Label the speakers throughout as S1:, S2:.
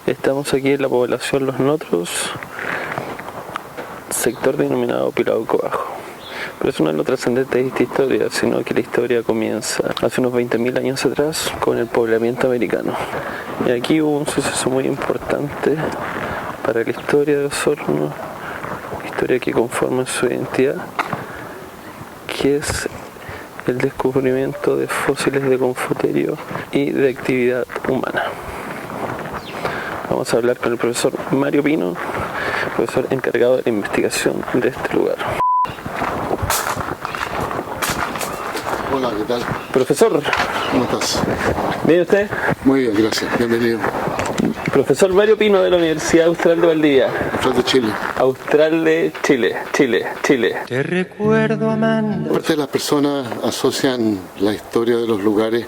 S1: Estamos aquí en la población Los Notros, sector denominado Pilauco Bajo. Pero eso no es lo trascendente de esta historia, sino que la historia comienza hace unos 20.000 años atrás con el poblamiento americano. Y aquí hubo un suceso muy importante para la historia de Osorno, historia que conforma su identidad, que es el descubrimiento de fósiles de Confoterio y de actividad humana. Vamos a hablar con el profesor Mario Pino, profesor encargado de la investigación de este lugar.
S2: Hola, ¿qué tal?
S1: Profesor.
S2: ¿Cómo estás?
S1: ¿Bien usted?
S2: Muy bien, gracias. Bienvenido.
S1: Profesor Mario Pino de la Universidad Austral de Valdivia.
S2: Austral de Chile.
S1: Austral de Chile.
S3: Te recuerdo, Amanda.
S2: Parte de las personas asocian la historia de los lugares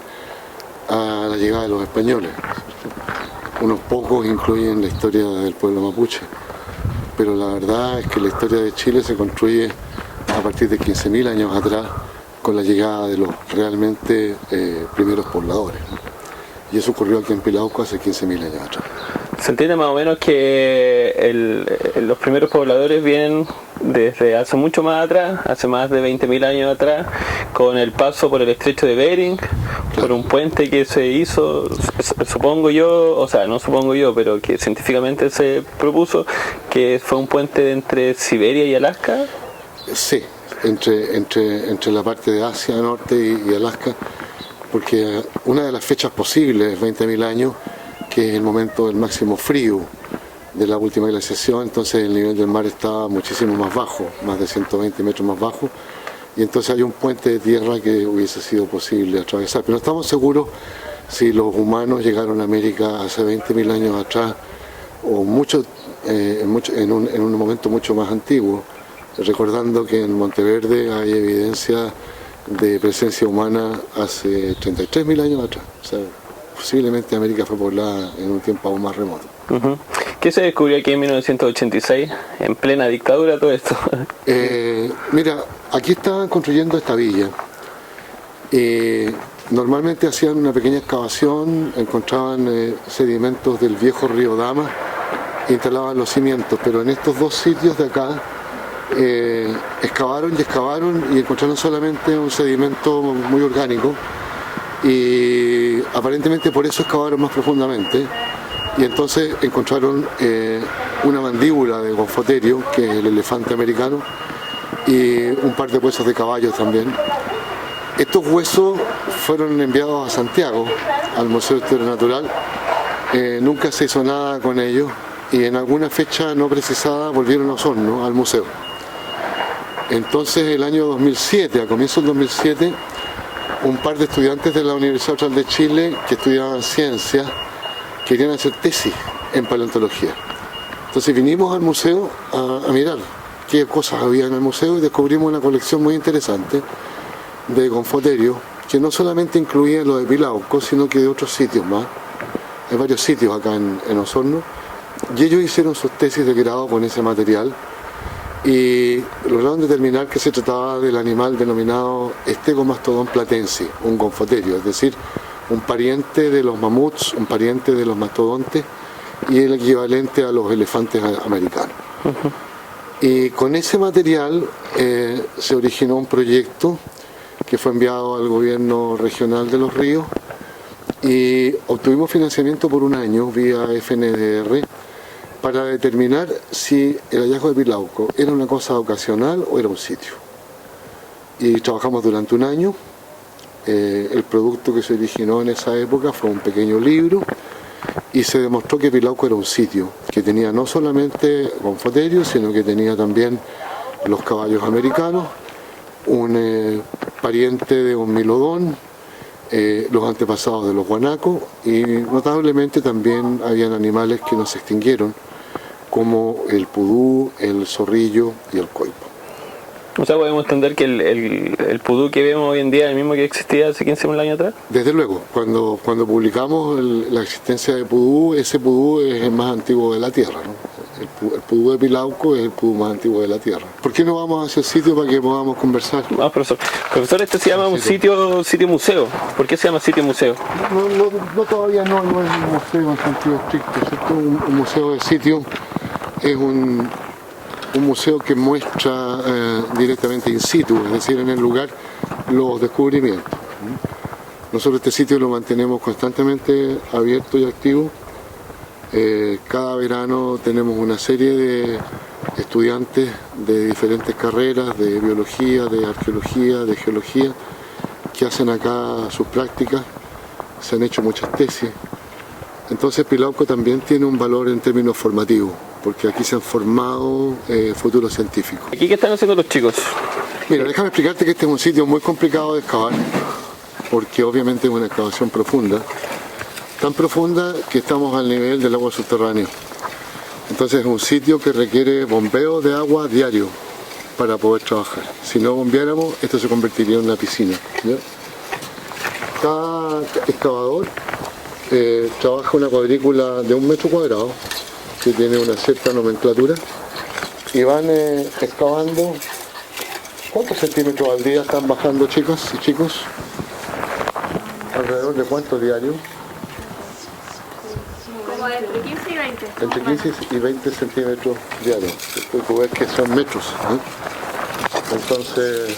S2: a la llegada de los españoles. Unos pocos incluyen la historia del pueblo mapuche. Pero la verdad es que la historia de Chile se construye a partir de 15.000 años atrás, con la llegada de los realmente primeros pobladores, ¿no? Y eso ocurrió aquí en Pilauco hace 15.000 años atrás.
S1: Se entiende más o menos que los primeros pobladores vienen desde hace mucho más atrás, hace más de 20.000 años atrás, con el paso por el estrecho de Bering, claro, por un puente que se hizo, supongo yo, o sea, no supongo yo, pero que científicamente se propuso, que fue un puente entre Siberia y Alaska.
S2: Sí, entre la parte de Asia Norte y Alaska, porque una de las fechas posibles es 20.000 años, que es el momento del máximo frío de la última glaciación. Entonces el nivel del mar estaba muchísimo más bajo, más de 120 metros más bajo, y entonces hay un puente de tierra que hubiese sido posible atravesar. Pero no estamos seguros si los humanos llegaron a América hace 20.000 años atrás o en un momento mucho más antiguo, recordando que en Monteverde hay evidencia de presencia humana hace 33.000 años atrás. O sea, posiblemente América fue poblada en un tiempo aún más remoto.
S1: ¿Qué se descubrió aquí en 1986, en plena dictadura, todo esto?
S2: Mira, aquí estaban construyendo esta villa. Normalmente hacían una pequeña excavación, encontraban sedimentos del viejo río Dama e instalaban los cimientos, pero en estos dos sitios de acá excavaron y encontraron solamente un sedimento muy orgánico, y aparentemente por eso excavaron más profundamente, y entonces encontraron una mandíbula de Confoterio, que es el elefante americano, y un par de huesos de caballos también. Estos huesos fueron enviados a Santiago, al Museo de Historia Natural. Nunca se hizo nada con ellos, y en alguna fecha no precisada volvieron a Osorno, al museo. Entonces el año 2007, a comienzos del 2007, un par de estudiantes de la Universidad Austral de Chile que estudiaban ciencias querían hacer tesis en paleontología. Entonces vinimos al museo a mirar qué cosas había en el museo, y descubrimos una colección muy interesante de Confoterio, que no solamente incluía lo de Pilauco, sino que de otros sitios más. Hay varios sitios acá en Osorno, y ellos hicieron sus tesis de grado con ese material, y lograron determinar que se trataba del animal denominado Stegomastodon platense, un Confoterio, es decir, un pariente de los mamuts, un pariente de los mastodontes, y el equivalente a los elefantes americanos. Y con ese material se originó un proyecto que fue enviado al gobierno regional de Los Ríos, y obtuvimos financiamiento por un año vía FNDR para determinar si el hallazgo de Pilauco era una cosa ocasional o era un sitio. Y trabajamos durante un año. El producto que se originó en esa época fue un pequeño libro, y se demostró que Pilauco era un sitio que tenía no solamente Confoterio, sino que tenía también los caballos americanos, un pariente de un milodón, los antepasados de los guanacos, y notablemente también habían animales que no se extinguieron, como el pudú, el zorrillo y el coipo.
S1: O sea, podemos entender que el pudú que vemos hoy en día es el mismo que existía hace 15.000 años atrás.
S2: Desde luego, cuando publicamos la existencia de pudú, ese pudú es el más antiguo de la Tierra, ¿no? El pudú de Pilauco es el pudú más antiguo de la Tierra. ¿Por qué no vamos hacia el sitio para que podamos conversar?
S1: Vamos, profesor. Profesor, este se llama un sitio museo. ¿Por qué se llama sitio museo?
S2: No, todavía no es un museo en sentido estricto, ¿cierto? Un museo de sitio es un museo que muestra directamente in situ, es decir, en el lugar, los descubrimientos. Nosotros este sitio lo mantenemos constantemente abierto y activo. Cada verano tenemos una serie de estudiantes de diferentes carreras, de biología, de arqueología, de geología, que hacen acá sus prácticas. Se han hecho muchas tesis. Entonces Pilauco también tiene un valor en términos formativos, porque aquí se han formado futuros científicos.
S1: ¿Aquí qué están haciendo los chicos?
S2: Mira, déjame explicarte que este es un sitio muy complicado de excavar, porque obviamente es una excavación profunda, tan profunda que estamos al nivel del agua subterránea. Entonces es un sitio que requiere bombeo de agua diario para poder trabajar. Si no bombeáramos, esto se convertiría en una piscina, ¿ya? Cada excavador trabaja una cuadrícula de 1 metro cuadrado, que tiene una cierta nomenclatura, y van excavando. ¿Cuántos centímetros al día están bajando, chicas y chicos? ¿Alrededor de cuánto diario?
S4: Como entre 15 y 20.
S2: Entre 15 y 20 centímetros diarios. Tú ves que son metros, ¿eh? Entonces,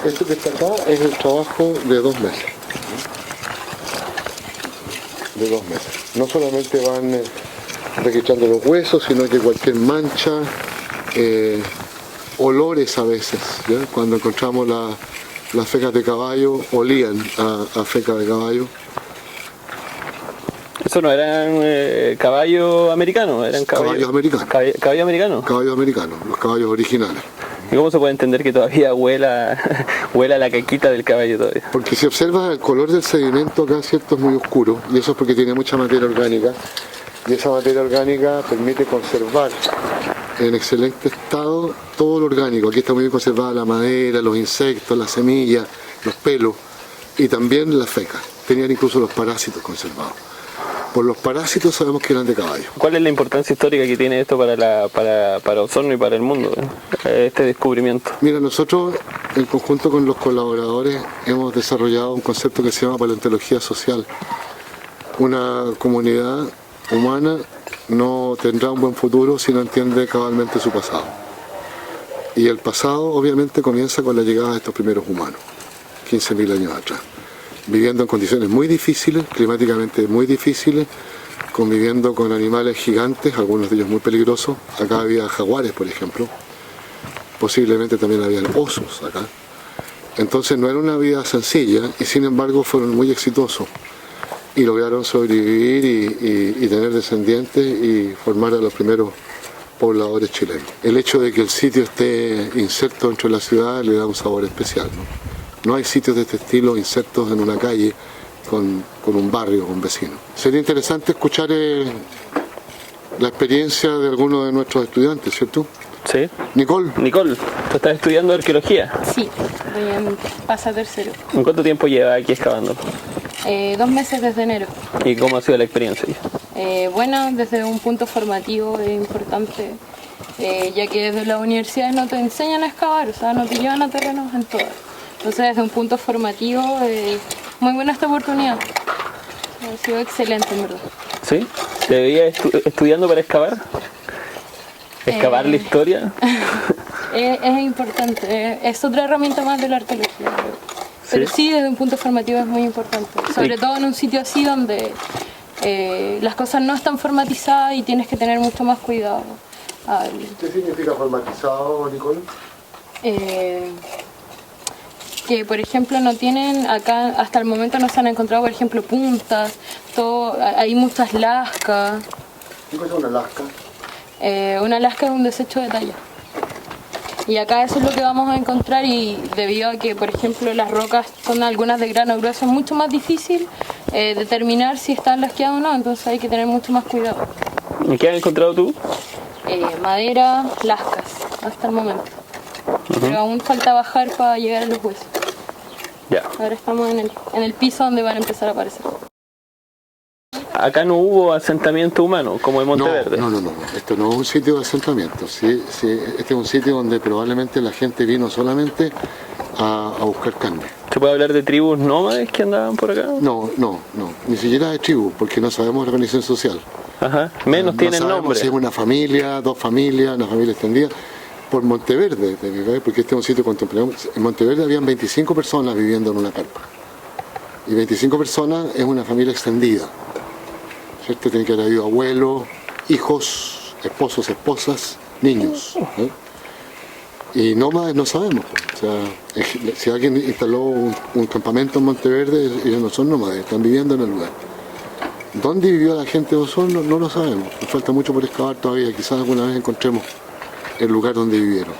S2: esto que está acá es el trabajo de 2 meses. De 2 meses. No solamente van registrando los huesos, sino que cualquier mancha, olores a veces, ¿ya? Cuando encontramos las fecas de caballo, olían a feca de caballo.
S1: Eso no eran caballos americanos, eran
S2: Caballos americanos.
S1: ¿Caballos americanos?
S2: Caballos americanos, los caballos originales.
S1: ¿Y cómo se puede entender que todavía huela la caquita del caballo todavía?
S2: Porque si observas el color del sedimento acá, cierto, es muy oscuro, y eso es porque tiene mucha materia orgánica, y esa materia orgánica permite conservar en excelente estado todo lo orgánico. Aquí está muy bien conservada la madera, los insectos, las semillas, los pelos, y también las fecas. Tenían incluso los parásitos conservados. Por los parásitos sabemos que eran de caballo.
S1: ¿Cuál es la importancia histórica que tiene esto para Osorno y para el mundo, este descubrimiento?
S2: Mira, nosotros en conjunto con los colaboradores hemos desarrollado un concepto que se llama paleontología social. Una comunidad humana no tendrá un buen futuro si no entiende cabalmente su pasado. Y el pasado obviamente comienza con la llegada de estos primeros humanos, 15.000 años atrás, viviendo en condiciones muy difíciles, climáticamente muy difíciles, conviviendo con animales gigantes, algunos de ellos muy peligrosos. Acá había jaguares, por ejemplo, posiblemente también había osos acá. Entonces no era una vida sencilla y sin embargo fueron muy exitosos y lograron sobrevivir y tener descendientes y formar a los primeros pobladores chilenos. El hecho de que el sitio esté inserto dentro de la ciudad le da un sabor especial, ¿no? No hay sitios de este estilo insertos en una calle con un barrio, con vecinos. Sería interesante escuchar la experiencia de algunos de nuestros estudiantes, ¿cierto?
S1: Sí.
S2: Nicole.
S1: Nicole, ¿tú estás estudiando arqueología?
S4: Sí, pasa tercero.
S1: ¿En cuánto tiempo lleva aquí excavando?
S4: 2 meses desde enero.
S1: ¿Y cómo ha sido la experiencia?
S4: Bueno, desde un punto formativo es importante, ya que desde las universidades no te enseñan a excavar, o sea, no te llevan a terrenos en todas. Entonces, desde un punto formativo, muy buena esta oportunidad. Ha sido excelente, en verdad.
S1: ¿Sí? ¿Te veías estudiando para excavar? ¿Excavar la historia?
S4: Es importante, es otra herramienta más de la arqueología. Pero sí, desde un punto formativo es muy importante. Sobre todo en un sitio así donde las cosas no están formatizadas y tienes que tener mucho más cuidado.
S2: ¿Qué significa formatizado, Nicole?
S4: Que por ejemplo no tienen, acá hasta el momento no se han encontrado por ejemplo puntas, hay muchas lascas.
S2: ¿Qué es una lasca?
S4: Una lasca es un desecho de talla. Y acá eso es lo que vamos a encontrar, y debido a que por ejemplo las rocas son algunas de grano grueso, es mucho más difícil determinar si están lasqueadas o no, entonces hay que tener mucho más cuidado.
S1: ¿Y qué has encontrado tú?
S4: Madera, lascas, hasta el momento. Pero aún falta bajar para llegar a los huesos.
S1: Ya.
S4: Ahora estamos en el piso donde van a empezar a aparecer.
S1: acá no hubo asentamiento humano, como en Monteverde.
S2: No. Esto no es un sitio de asentamiento. Sí, este es un sitio donde probablemente la gente vino solamente a buscar carne.
S1: ¿Se puede hablar de tribus nómades que andaban por acá?
S2: No. Ni siquiera de tribu, porque no sabemos la organización social.
S1: Ajá. Menos tienen
S2: no sabemos
S1: nombre.
S2: si es una familia, dos familias, una familia extendida. Por Monteverde, porque este es un sitio contemporáneo. En Monteverde habían 25 personas viviendo en una carpa. Y 25 personas es una familia extendida. ¿Cierto? Tiene que haber habido abuelos, hijos, esposos, esposas, niños. Y nómades no sabemos. O sea, si alguien instaló un campamento en Monteverde, ellos no son nómades, están viviendo en el lugar. ¿Dónde vivió la gente de Osorno? No lo sabemos. Nos falta mucho por excavar todavía. Quizás alguna vez encontremos el lugar donde vivieron.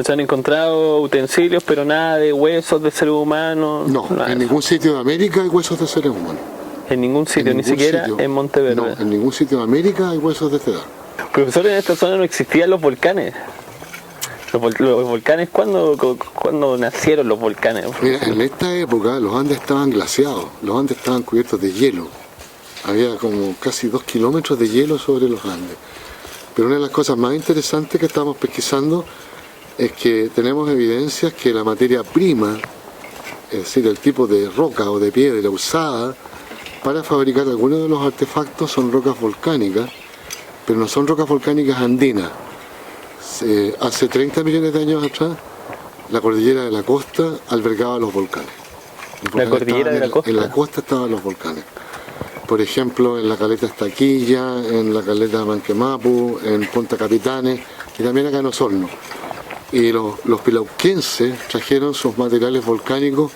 S1: Se han encontrado utensilios, pero nada de huesos de seres humanos.
S2: No,
S1: nada.
S2: en ningún sitio de América hay huesos de seres humanos.
S1: En ningún sitio, ni siquiera en Monteverde.
S2: No, en ningún sitio de América hay huesos de esta edad.
S1: Profesor, en esta zona no existían los volcanes. Los volcanes, ¿cuándo nacieron los volcanes?
S2: Mira, en esta época los Andes estaban glaciados, los Andes estaban cubiertos de hielo. Había como casi 2 kilómetros de hielo sobre los Andes. Pero una de las cosas más interesantes que estamos pesquisando es que tenemos evidencias que la materia prima, es decir, el tipo de roca o de piedra usada para fabricar algunos de los artefactos son rocas volcánicas, pero no son rocas volcánicas andinas. Hace 30 millones de años atrás, la cordillera de la costa albergaba los volcanes.
S1: La cordillera de la costa.
S2: En la costa estaban los volcanes. Por ejemplo, en la caleta Estaquilla, en la caleta Manquemapu, en Punta Capitanes y también acá en Osorno. Y los pilauquenses trajeron sus materiales volcánicos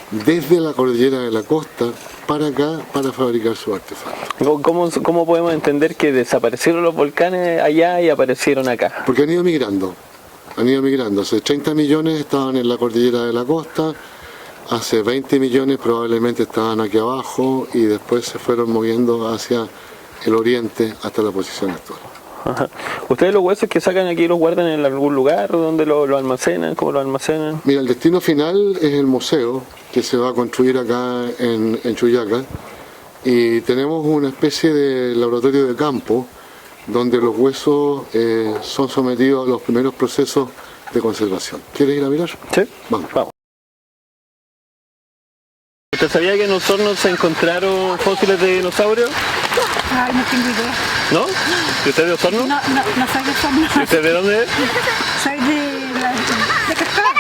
S2: desde la cordillera de la costa para acá para fabricar sus artefactos.
S1: ¿Cómo podemos entender que desaparecieron los volcanes allá y aparecieron acá?
S2: Porque han ido migrando. Hace 30 millones estaban en la cordillera de la costa, hace 20 millones probablemente estaban aquí abajo y después se fueron moviendo hacia el oriente hasta la posición actual.
S1: Ajá. ¿Ustedes los huesos que sacan aquí los guardan en algún lugar donde lo almacenan? ¿Cómo lo almacenan?
S2: Mira, el destino final es el museo que se va a construir acá en Chuyaca y tenemos una especie de laboratorio de campo donde los huesos son sometidos a los primeros procesos de conservación. ¿Quieres ir a mirar?
S1: Sí,
S2: vamos.
S1: ¿Usted sabía que en Osorno se encontraron fósiles de dinosaurios?
S5: Ay, no tengo idea.
S1: ¿No? ¿Y usted es de Osorno?
S5: No soy de Osorno.
S1: ¿Y usted de dónde es?
S5: Soy de Cascada.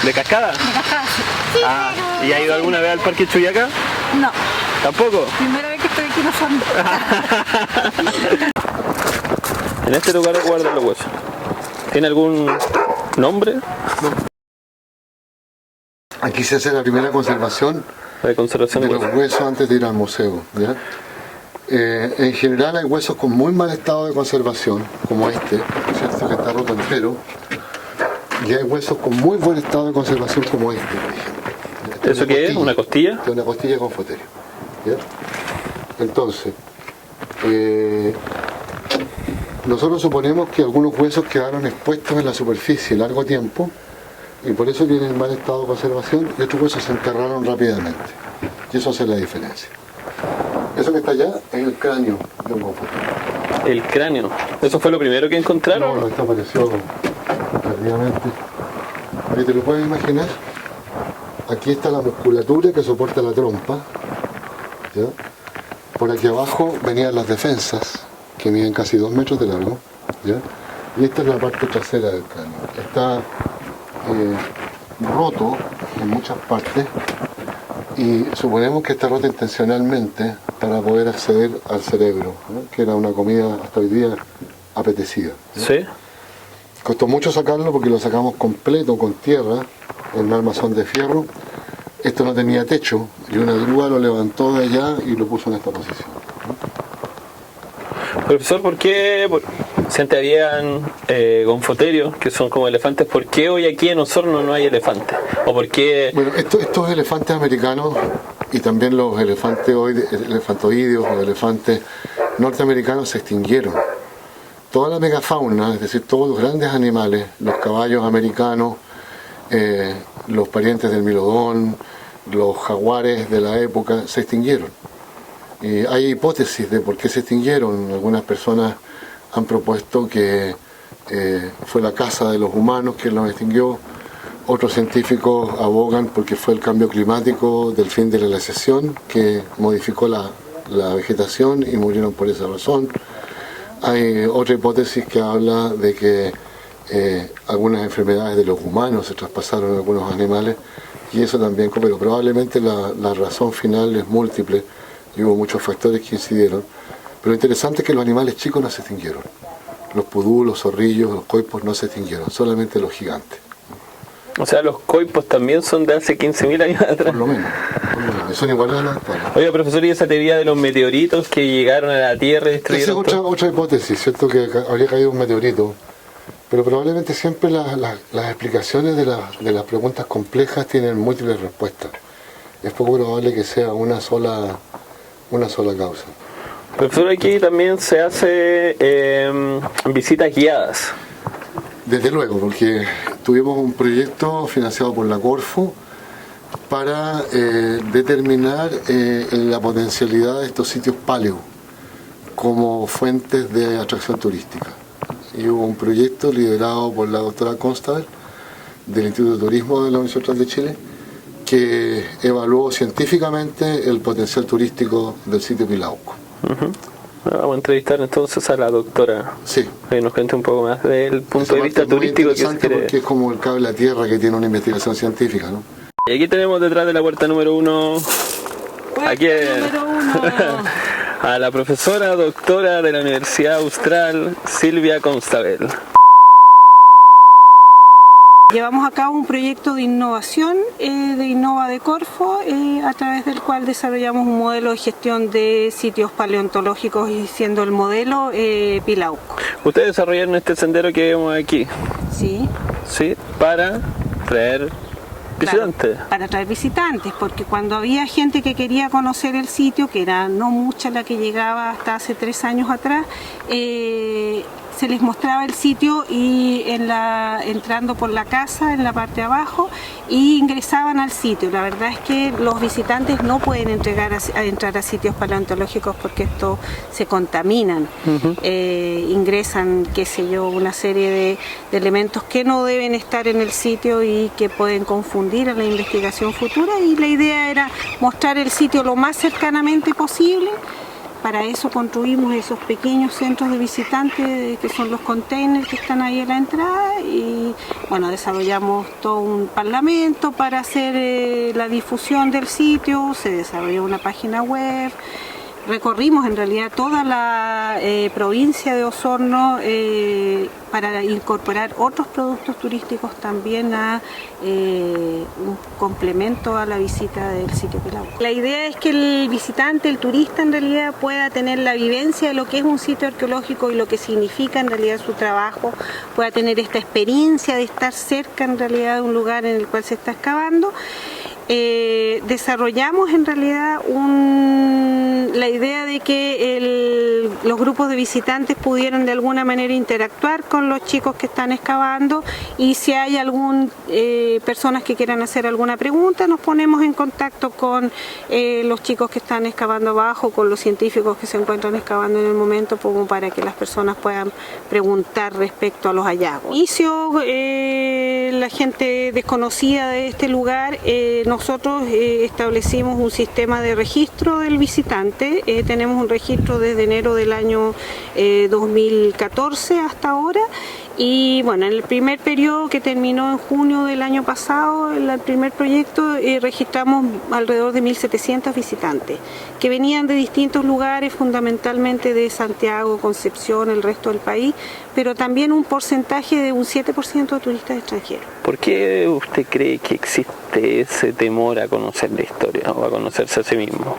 S1: ¿De Cascada?
S5: De Cascada, sí.
S1: Ah, ¿y ha ido alguna vez al Parque Chuyaca?
S5: No,
S1: ¿Tampoco?
S5: primera vez que estoy aquí en Osorno.
S1: En este lugar guardan los huesos. ¿Tiene algún nombre?
S2: Aquí se hace la primera conservación
S1: De conservación
S2: de
S1: de
S2: los
S1: huesos.
S2: huesos antes de ir al museo. ¿Ya? En general hay huesos con muy mal estado de conservación, como este, ¿cierto? Que está roto entero, y hay huesos con muy buen estado de conservación, como este, por ejemplo. Esta
S1: ¿Eso qué es? ¿Una costilla?
S2: Es una costilla con foterio. ¿Ya? Entonces, nosotros suponemos que algunos huesos quedaron expuestos en la superficie largo tiempo y por eso tienen mal estado de conservación y otros huesos se enterraron rápidamente. Y eso hace la diferencia. Eso que está allá es el cráneo de un gonfoterio.
S1: El cráneo. ¿Eso fue lo primero que encontraron?
S2: No, esto apareció tardíamente. Ahí te lo puedes imaginar. Aquí está la musculatura que soporta la trompa. ¿Ya? Por aquí abajo venían las defensas, que miden casi 2 metros de largo. ¿Ya? Y esta es la parte trasera del cráneo. Está roto en muchas partes y suponemos que está roto intencionalmente para poder acceder al cerebro, ¿no? Que era una comida hasta hoy día apetecida, ¿no?
S1: Sí.
S2: Costó mucho sacarlo porque lo sacamos completo con tierra en un armazón de fierro. Esto no tenía techo y una grúa lo levantó de allá y lo puso en esta posición, ¿no?
S1: Profesor, ¿por qué si antes habían gonfoterios, que son como elefantes, por qué hoy aquí en Osorno no hay elefantes? ¿O por qué...?
S2: Bueno, estos elefantes americanos y también los elefantes elefantoideos o elefantes norteamericanos se extinguieron. Toda la megafauna, es decir, todos los grandes animales, los caballos americanos, los parientes del milodón, los jaguares de la época, se extinguieron. Hay hipótesis de por qué se extinguieron. Algunas personas han propuesto que fue la caza de los humanos que los extinguió. Otros científicos abogan porque fue el cambio climático del fin de la glaciación que modificó la vegetación y murieron por esa razón. Hay otra hipótesis que habla de que algunas enfermedades de los humanos se traspasaron a algunos animales y eso también, pero probablemente la razón final es múltiple y hubo muchos factores que incidieron. Pero lo interesante es que los animales chicos no se extinguieron. Los pudú, los zorrillos, los coipos no se extinguieron, solamente los gigantes.
S1: O sea, los coipos también son de hace 15.000 años atrás.
S2: Por lo menos. Son iguales a las actuales.
S1: Oiga, profesor, ¿y esa teoría de los meteoritos que llegaron a la Tierra y destruyeron
S2: Esa es otra hipótesis, ¿cierto? Que habría caído un meteorito. Pero probablemente siempre las explicaciones de las preguntas complejas tienen múltiples respuestas. Es poco probable que sea una sola causa.
S1: Profesor, aquí también se hace visitas guiadas.
S2: Desde luego, porque tuvimos un proyecto financiado por la Corfo para determinar la potencialidad de estos sitios paleo como fuentes de atracción turística. Y hubo un proyecto liderado por la doctora Constable del Instituto de Turismo de la Universidad Central de Chile que evaluó científicamente el potencial turístico del sitio Pilauco.
S1: Vamos a entrevistar entonces a la doctora.
S2: Sí.
S1: Que nos cuente un poco más del punto de vista turístico.
S2: Es muy interesante porque es como el cable a tierra que tiene una investigación científica, ¿no?
S1: Y aquí tenemos detrás de la puerta número 1 aquí a la profesora doctora de la Universidad Austral, Silvia Constabel.
S5: Llevamos a cabo un proyecto de innovación de Innova de Corfo, a través del cual desarrollamos un modelo de gestión de sitios paleontológicos y siendo el modelo Pilauco.
S1: Ustedes desarrollaron este sendero que vemos aquí.
S5: Sí.
S1: Sí, para traer visitantes.
S5: Claro, para traer visitantes, porque cuando había gente que quería conocer el sitio, que era no mucha la que llegaba hasta hace 3 años atrás, se les mostraba el sitio y entrando por la casa en la parte de abajo y ingresaban al sitio. La verdad es que los visitantes no pueden entrar a sitios paleontológicos porque estos se contaminan. Ingresan, qué sé yo, una serie de elementos que no deben estar en el sitio y que pueden confundir a la investigación futura, y la idea era mostrar el sitio lo más cercanamente posible. Para eso construimos esos pequeños centros de visitantes que son los containers que están ahí en la entrada, y bueno, desarrollamos todo un parlamento para hacer la difusión del sitio, se desarrolló una página web. Recorrimos en realidad toda la provincia de Osorno para incorporar otros productos turísticos también a un complemento a la visita del sitio Pilauco. La idea es que el visitante, el turista en realidad pueda tener la vivencia de lo que es un sitio arqueológico y lo que significa en realidad su trabajo, pueda tener esta experiencia de estar cerca en realidad de un lugar en el cual se está excavando. Desarrollamos en realidad la idea de que los grupos de visitantes pudieran de alguna manera interactuar con los chicos que están excavando, y si hay personas que quieran hacer alguna pregunta, nos ponemos en contacto con los chicos que están excavando abajo, con los científicos que se encuentran excavando en el momento, como para que las personas puedan preguntar respecto a los hallazgos. Inicio, la gente desconocida de este lugar, nosotros establecimos un sistema de registro del visitante. Tenemos un registro desde enero del año 2014 hasta ahora, y bueno, en el primer periodo, que terminó en junio del año pasado, en el primer proyecto, registramos alrededor de 1.700 visitantes que venían de distintos lugares, fundamentalmente de Santiago, Concepción, el resto del país, pero también un porcentaje de un 7% de turistas extranjeros.
S1: ¿Por qué usted cree que existe ese temor a conocer la historia o a conocerse a sí mismo?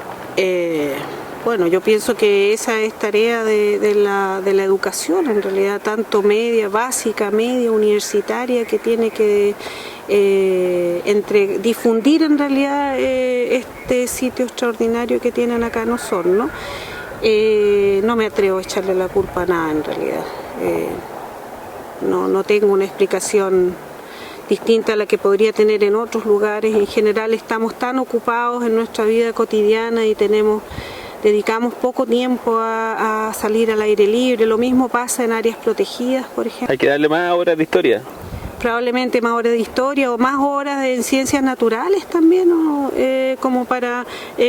S5: Bueno, yo pienso que esa es tarea de la educación, en realidad, tanto media, básica, media, universitaria, que tiene que difundir en realidad este sitio extraordinario que tienen acá en Osorno. No me atrevo a echarle la culpa a nada en realidad. No tengo una explicación distinta a la que podría tener en otros lugares. En general estamos tan ocupados en nuestra vida cotidiana y tenemos dedicamos poco tiempo a salir al aire libre. Lo mismo pasa en áreas protegidas, por ejemplo.
S1: Hay que darle más horas de historia.
S5: Probablemente más horas de historia o más horas en ciencias naturales también, ¿no? Como para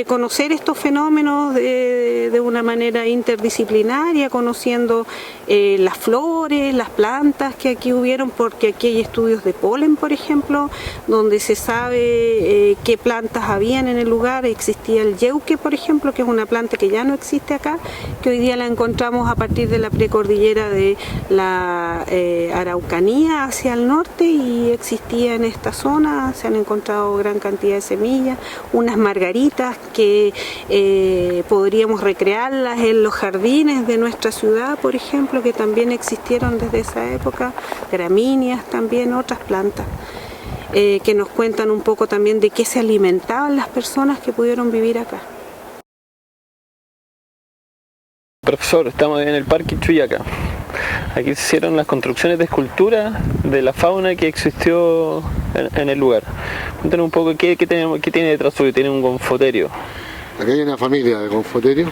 S5: conocer estos fenómenos de una manera interdisciplinaria, conociendo las flores, las plantas que aquí hubieron, porque aquí hay estudios de polen, por ejemplo, donde se sabe qué plantas habían en el lugar. Existía el yeuque, por ejemplo, que es una planta que ya no existe acá, que hoy día la encontramos a partir de la precordillera de la Araucanía hacia el norte, y existía en esta zona. Se han encontrado gran cantidad de semillas, unas margaritas que podríamos recrearlas en los jardines de nuestra ciudad, por ejemplo, que también existieron desde esa época, gramíneas también, otras plantas. Que nos cuentan un poco también de qué se alimentaban las personas que pudieron vivir acá.
S1: Profesor, estamos en el Parque Chuyaca. Aquí se hicieron las construcciones de escultura de la fauna que existió en el lugar. Cuéntanos un poco qué tiene detrás suyo. Tiene un gonfoterio.
S2: Aquí hay una familia de gonfoterios.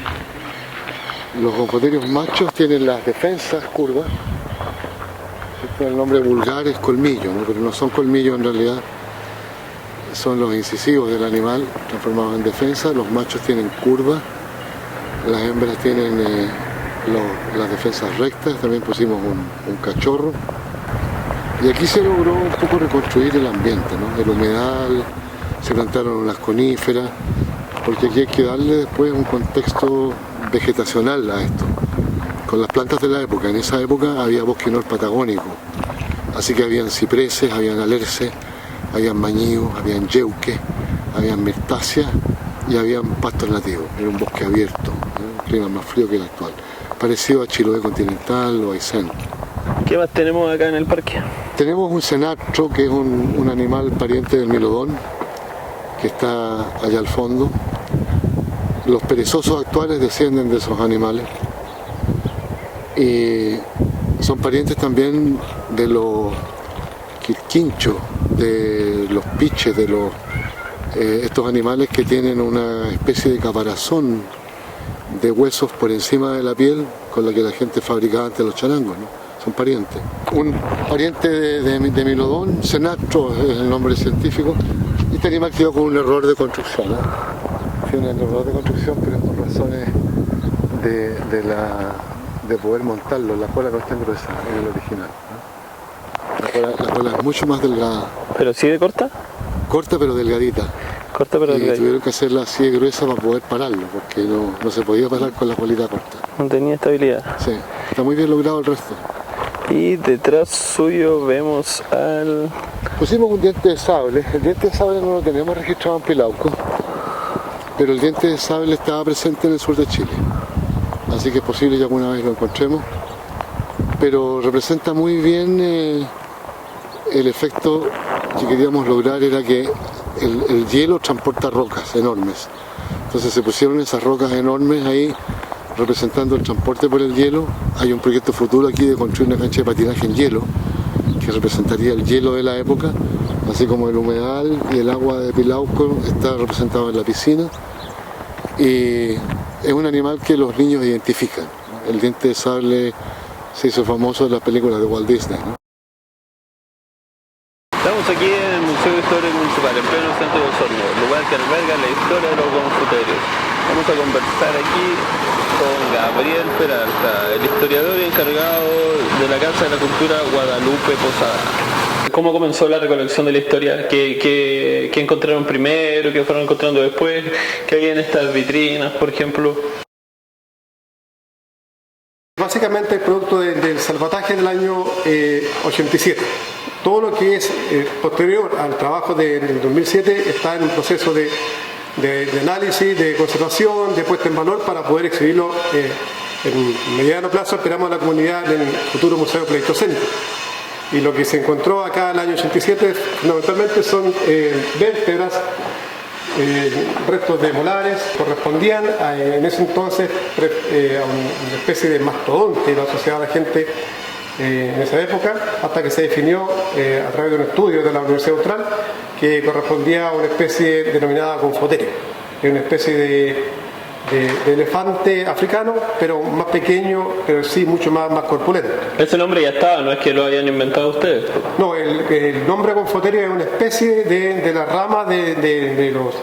S2: Los gonfoterios machos tienen las defensas curvas. El nombre vulgar es colmillo, ¿no? Pero no son colmillos en realidad. Son los incisivos del animal transformados en defensa. Los machos tienen curvas. Las hembras tienen las defensas rectas. También pusimos un cachorro. Y aquí se logró un poco reconstruir el ambiente, ¿no? El humedal, se plantaron unas coníferas, porque aquí hay que darle después un contexto vegetacional a esto, con las plantas de la época. En esa época había bosque norpatagónico, así que habían cipreses, habían alerces, habían mañíos, habían yeuques, habían mirtáceas y habían pastos nativos. Era un bosque abierto, un clima más frío que el actual, parecido a Chiloé continental o a Aysén.
S1: ¿Qué más tenemos acá en el parque?
S2: Tenemos un cenatro, que es un animal pariente del milodón, que está allá al fondo. Los perezosos actuales descienden de esos animales y son parientes también de los quirquinchos, de los piches, de estos animales que tienen una especie de caparazón de huesos por encima de la piel con la que la gente fabricaba antes los charangos, ¿no? Son parientes. Un pariente de milodón, cenatro es el nombre científico, y este animal quedó con un error de construcción, ¿no? Tiene un error de construcción, pero por razones de poder montarlo. La cola no es tan gruesa en el original, ¿no? La cola es mucho más delgada.
S1: ¿Pero sí de corta?
S2: Corta pero delgadita.
S1: Corta pero
S2: y
S1: delgadita.
S2: tuvieron que hacerla así de gruesa para poder pararlo, porque no se podía parar con la colita corta.
S1: No tenía estabilidad.
S2: Sí, está muy bien logrado el resto.
S1: Y detrás suyo vemos al...
S2: Pusimos un diente de sable. El diente de sable no lo tenemos registrado en Pilauco, pero el diente de sable estaba presente en el sur de Chile, así que es posible que alguna vez lo encontremos, pero representa muy bien el efecto que queríamos lograr. Era que el hielo transporta rocas enormes, entonces se pusieron esas rocas enormes ahí representando el transporte por el hielo. Hay un proyecto futuro aquí de construir una cancha de patinaje en hielo que representaría el hielo de la época, así como el humedal y el agua de Pilauco está representado en la piscina. Y es un animal que los niños identifican. El diente de sable se hizo famoso en las películas de Walt Disney, ¿no?
S1: Estamos aquí en el Museo Histórico Municipal, en pleno centro de Osorno, lugar que alberga la historia de los gonfoterios. Vamos a conversar aquí con Gabriel Peralta, el historiador encargado de la Casa de la Cultura Guadalupe Posada. ¿Cómo comenzó la recolección de la historia? ¿Qué encontraron primero? ¿Qué fueron encontrando después? ¿Qué había en estas vitrinas, por ejemplo?
S6: Básicamente el producto del salvataje del año 87. Todo lo que es posterior al trabajo del 2007 está en un proceso de análisis, de conservación, de puesta en valor para poder exhibirlo en mediano plazo. Esperamos a la comunidad del futuro Museo Pleistocénico. Y lo que se encontró acá el año 87 fundamentalmente son vértebras, restos de molares, correspondían en ese entonces a una especie de mastodonte que iba asociado a la gente en esa época, hasta que se definió a través de un estudio de la Universidad Austral que correspondía a una especie denominada gonfoterio, que es una especie de elefante africano, pero más pequeño, pero sí mucho más corpulento.
S1: Ese nombre ya estaba, no es que lo hayan inventado ustedes.
S6: No, el nombre Confoteria es una especie de la rama de los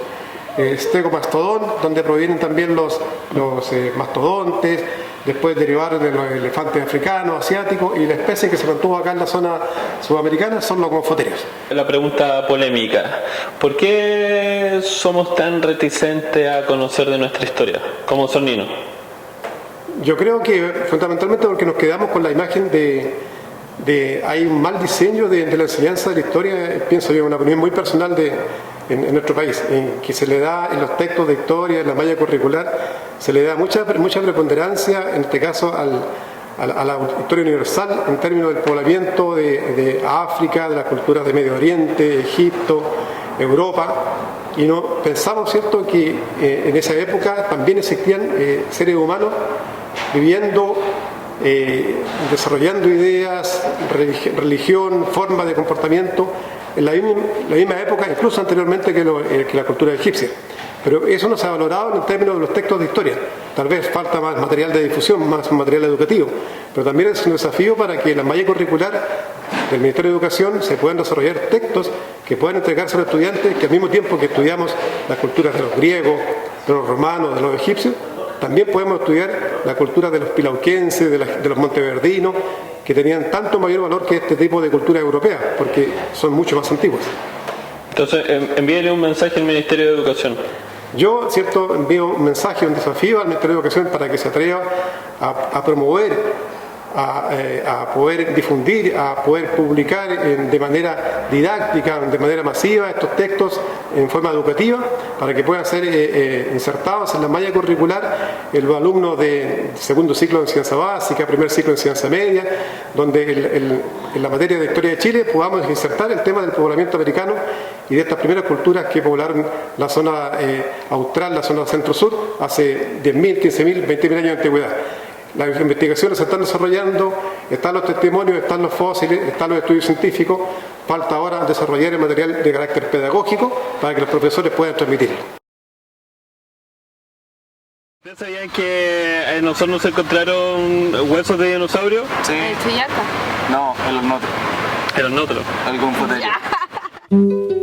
S6: Stegomastodon, donde provienen también los mastodontes. Después derivaron de los elefantes africanos, asiáticos, y la especie que se mantuvo acá en la zona sudamericana son los confoterios.
S1: La pregunta polémica: ¿por qué somos tan reticentes a conocer de nuestra historia como osorninos?
S6: Yo creo que fundamentalmente porque nos quedamos con la imagen hay un mal diseño de la enseñanza de la historia, pienso yo, una opinión muy personal en nuestro país, en que se le da en los textos de historia, en la malla curricular, se le da mucha preponderancia, en este caso, a la historia universal en términos del poblamiento de África, de las culturas de Medio Oriente, Egipto, Europa, y no pensamos, ¿cierto?, que en esa época también existían seres humanos viviendo, desarrollando ideas, religión, forma de comportamiento en la misma época, incluso anteriormente que la cultura egipcia. Pero eso no se ha valorado en términos de los textos de historia. Tal vez falta más material de difusión, más material educativo, pero también es un desafío para que en la malla curricular del Ministerio de Educación se puedan desarrollar textos que puedan entregarse a los estudiantes, que al mismo tiempo que estudiamos las culturas de los griegos, de los romanos, de los egipcios, también podemos estudiar la cultura de los pilauquenses, de los monteverdinos, que tenían tanto mayor valor que este tipo de cultura europea, porque son mucho más antiguas.
S1: Entonces, envíele un mensaje al Ministerio de Educación.
S6: Yo, cierto, envío un mensaje, un desafío al Ministerio de Educación para que se atreva a promover, a poder difundir, a poder publicar de manera didáctica, de manera masiva estos textos en forma educativa, para que puedan ser insertados en la malla curricular en los alumnos de segundo ciclo en ciencia básica, primer ciclo en ciencia media, donde en la materia de historia de Chile podamos insertar el tema del poblamiento americano y de estas primeras culturas que poblaron la zona austral, la zona centro-sur, hace 10.000, 15.000, 20.000 años de antigüedad. Las investigaciones se están desarrollando, están los testimonios, están los fósiles, están los estudios científicos. Falta ahora desarrollar el material de carácter pedagógico para que los profesores puedan transmitirlo.
S1: ¿Ustedes sabían que en Osorno se encontraron huesos de dinosaurio?
S7: Sí.
S4: ¿El Chuyaca?
S7: No, el otro.
S1: En los otros.
S7: El Confoterio.